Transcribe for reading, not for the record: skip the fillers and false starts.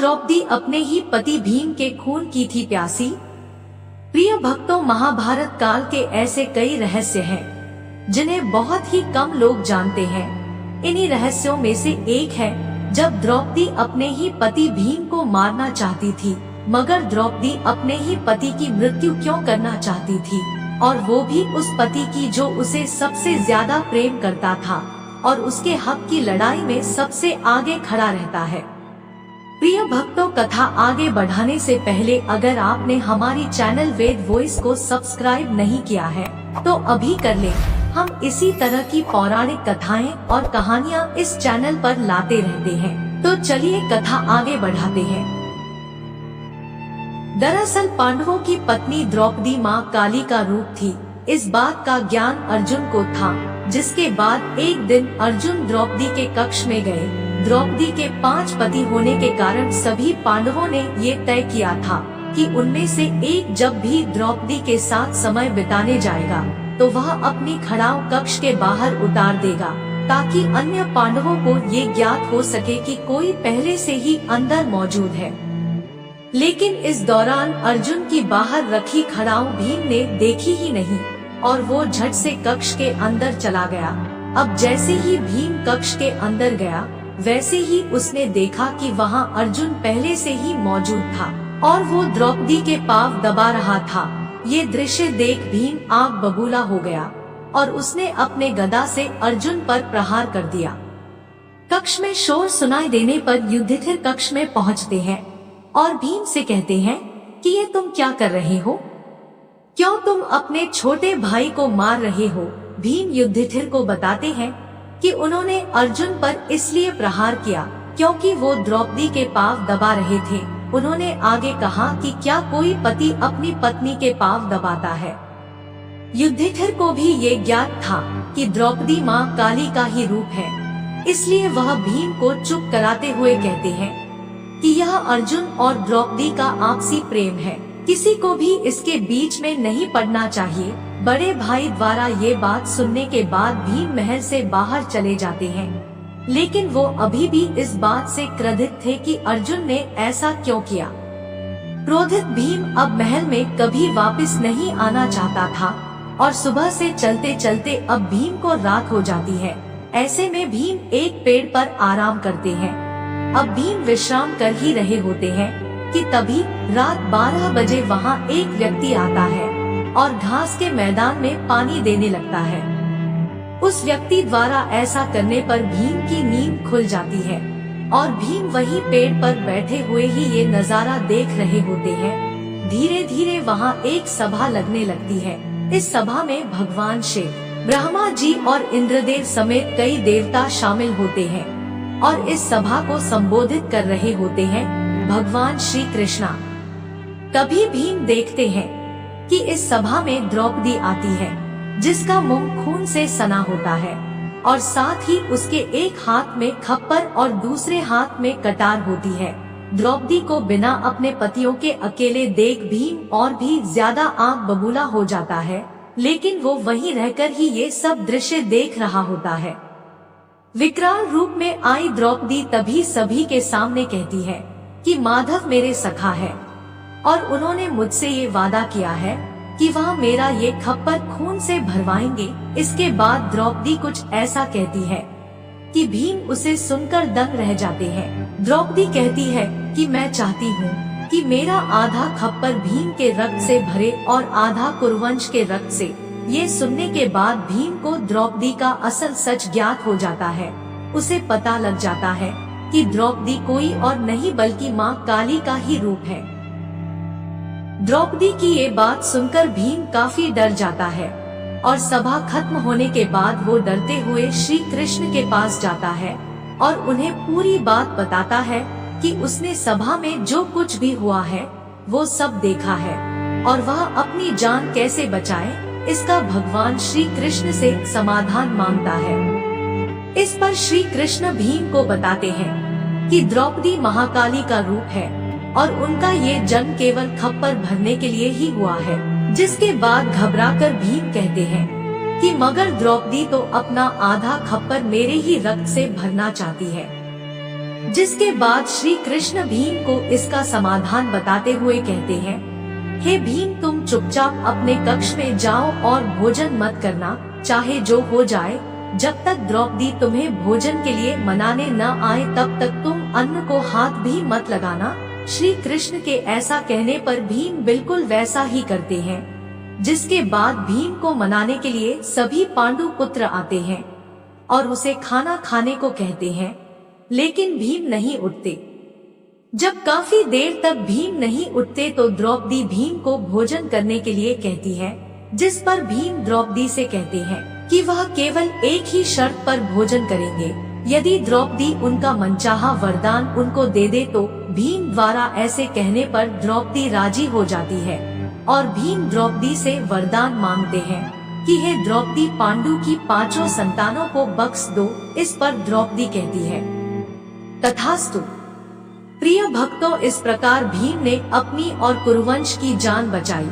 द्रौपदी अपने ही पति भीम के खून की थी प्यासी। प्रिय भक्तों, महाभारत काल के ऐसे कई रहस्य हैं जिन्हें बहुत ही कम लोग जानते हैं। इन्हीं रहस्यों में से एक है जब द्रौपदी अपने ही पति भीम को मारना चाहती थी, मगर द्रौपदी अपने ही पति की मृत्यु क्यों करना चाहती थी, और वो भी उस पति की जो उसे सबसे ज्यादा प्रेम करता था और उसके हक की लड़ाई में सबसे आगे खड़ा रहता है। प्रिय भक्तों, कथा आगे बढ़ाने से पहले अगर आपने हमारी चैनल वेद वॉइस को सब्सक्राइब नहीं किया है तो अभी कर लें। हम इसी तरह की पौराणिक कथाएं और कहानियां इस चैनल पर लाते रहते हैं, तो चलिए कथा आगे बढ़ाते हैं। दरअसल पांडवों की पत्नी द्रौपदी माँ काली का रूप थी। इस बात का ज्ञान अर्जुन को था, जिसके बाद एक दिन अर्जुन द्रौपदी के कक्ष में गए। द्रौपदी के 5 पति होने के कारण सभी पांडवों ने ये तय किया था कि उनमें से एक जब भी द्रौपदी के साथ समय बिताने जाएगा तो वह अपनी खड़ाऊ कक्ष के बाहर उतार देगा, ताकि अन्य पांडवों को ये ज्ञात हो सके कि कोई पहले से ही अंदर मौजूद है। लेकिन इस दौरान अर्जुन की बाहर रखी खड़ाऊ भीम ने देखी ही नहीं और वो झट से कक्ष के अंदर चला गया। अब जैसे ही भीम कक्ष के अंदर गया, वैसे ही उसने देखा कि वहाँ अर्जुन पहले से ही मौजूद था और वो द्रौपदी के पाँव दबा रहा था। ये दृश्य देख भीम आग बबूला हो गया और उसने अपने गदा से अर्जुन पर प्रहार कर दिया। कक्ष में शोर सुनाई देने पर युधिष्ठिर कक्ष में पहुँचते हैं और भीम से कहते हैं कि ये तुम क्या कर रहे हो, क्यों तुम अपने छोटे भाई को मार रहे हो। भीम युधिष्ठिर को बताते हैं कि उन्होंने अर्जुन पर इसलिए प्रहार किया क्योंकि वो द्रौपदी के पाँव दबा रहे थे। उन्होंने आगे कहा कि क्या कोई पति अपनी पत्नी के पाँव दबाता है। युधिष्ठिर को भी ये ज्ञात था कि द्रौपदी माँ काली का ही रूप है, इसलिए वह भीम को चुप कराते हुए कहते हैं कि यह अर्जुन और द्रौपदी का आपसी प्रेम है, किसी को भी इसके बीच में नहीं पड़ना चाहिए। बड़े भाई द्वारा ये बात सुनने के बाद भीम महल से बाहर चले जाते हैं, लेकिन वो अभी भी इस बात से क्रोधित थे कि अर्जुन ने ऐसा क्यों किया। क्रोधित भीम अब महल में कभी वापस नहीं आना चाहता था और सुबह से चलते चलते अब भीम को रात हो जाती है। ऐसे में भीम एक पेड़ पर आराम करते हैं। अब भीम विश्राम कर ही रहे होते हैं कि तभी रात 12 बजे वहाँ एक व्यक्ति आता है और घास के मैदान में पानी देने लगता है। उस व्यक्ति द्वारा ऐसा करने पर भीम की नींद खुल जाती है और भीम वहीं पेड़ पर बैठे हुए ही ये नजारा देख रहे होते हैं। धीरे धीरे वहाँ एक सभा लगने लगती है। इस सभा में भगवान शिव, ब्रह्मा जी और इंद्रदेव समेत कई देवता शामिल होते हैं और इस सभा को संबोधित कर रहे होते हैं भगवान श्री कृष्णा। तभी भीम देखते हैं कि इस सभा में द्रौपदी आती है, जिसका मुंह खून से सना होता है और साथ ही उसके एक हाथ में खप्पर और दूसरे हाथ में कटार होती है। द्रौपदी को बिना अपने पतियों के अकेले देख भीम और भी ज्यादा आंख बबूला हो जाता है, लेकिन वो वहीं रहकर ही ये सब दृश्य देख रहा होता है। विकराल रूप में आई द्रौपदी तभी सभी के सामने कहती है कि माधव मेरे सखा है और उन्होंने मुझसे ये वादा किया है कि वह मेरा ये खप्पर खून से भरवाएंगे। इसके बाद द्रौपदी कुछ ऐसा कहती है कि भीम उसे सुनकर दंग रह जाते हैं। द्रौपदी कहती है कि मैं चाहती हूँ कि मेरा आधा खप्पर भीम के रक्त से भरे और आधा कुरुवंश के रक्त से। ये सुनने के बाद भीम को द्रौपदी का असल सच ज्ञात हो जाता है। उसे पता लग जाता है कि द्रौपदी कोई और नहीं बल्कि माँ काली का ही रूप है। द्रौपदी की ये बात सुनकर भीम काफी डर जाता है और सभा खत्म होने के बाद वो डरते हुए श्री कृष्ण के पास जाता है और उन्हें पूरी बात बताता है कि उसने सभा में जो कुछ भी हुआ है वो सब देखा है और वह अपनी जान कैसे बचाए इसका भगवान श्री कृष्ण से समाधान मांगता है। इस पर श्री कृष्ण भीम को बताते हैं कि द्रौपदी महाकाली का रूप है और उनका ये जन्म केवल खप्पर भरने के लिए ही हुआ है। जिसके बाद घबराकर भीम कहते हैं कि मगर द्रौपदी तो अपना आधा खप्पर मेरे ही रक्त से भरना चाहती है। जिसके बाद श्री कृष्ण भीम को इसका समाधान बताते हुए कहते हैं, हे भीम, तुम चुपचाप अपने कक्ष में जाओ और भोजन मत करना, चाहे जो हो जाए। जब तक द्रौपदी तुम्हें भोजन के लिए मनाने न आए तब तक तुम अन्न को हाथ भी मत लगाना। श्री कृष्ण के ऐसा कहने पर भीम बिल्कुल वैसा ही करते हैं। जिसके बाद भीम को मनाने के लिए सभी पांडु पुत्र आते हैं और उसे खाना खाने को कहते हैं, लेकिन भीम नहीं उठते। जब काफी देर तक भीम नहीं उठते तो द्रौपदी भीम को भोजन करने के लिए कहती है, जिस पर भीम द्रौपदी से कहते हैं कि वह केवल एक ही शर्त पर भोजन करेंगे। यदि द्रौपदी उनका मनचाहा वरदान उनको दे दे तो भीम द्वारा ऐसे कहने पर द्रौपदी राजी हो जाती है और भीम द्रौपदी से वरदान मांगते हैं कि हे द्रौपदी, पांडु की 5 संतानों को बख्श दो। इस पर द्रौपदी कहती है, तथास्तु। प्रिय भक्तों, इस प्रकार भीम ने अपनी और कुरुवंश की जान बचाई।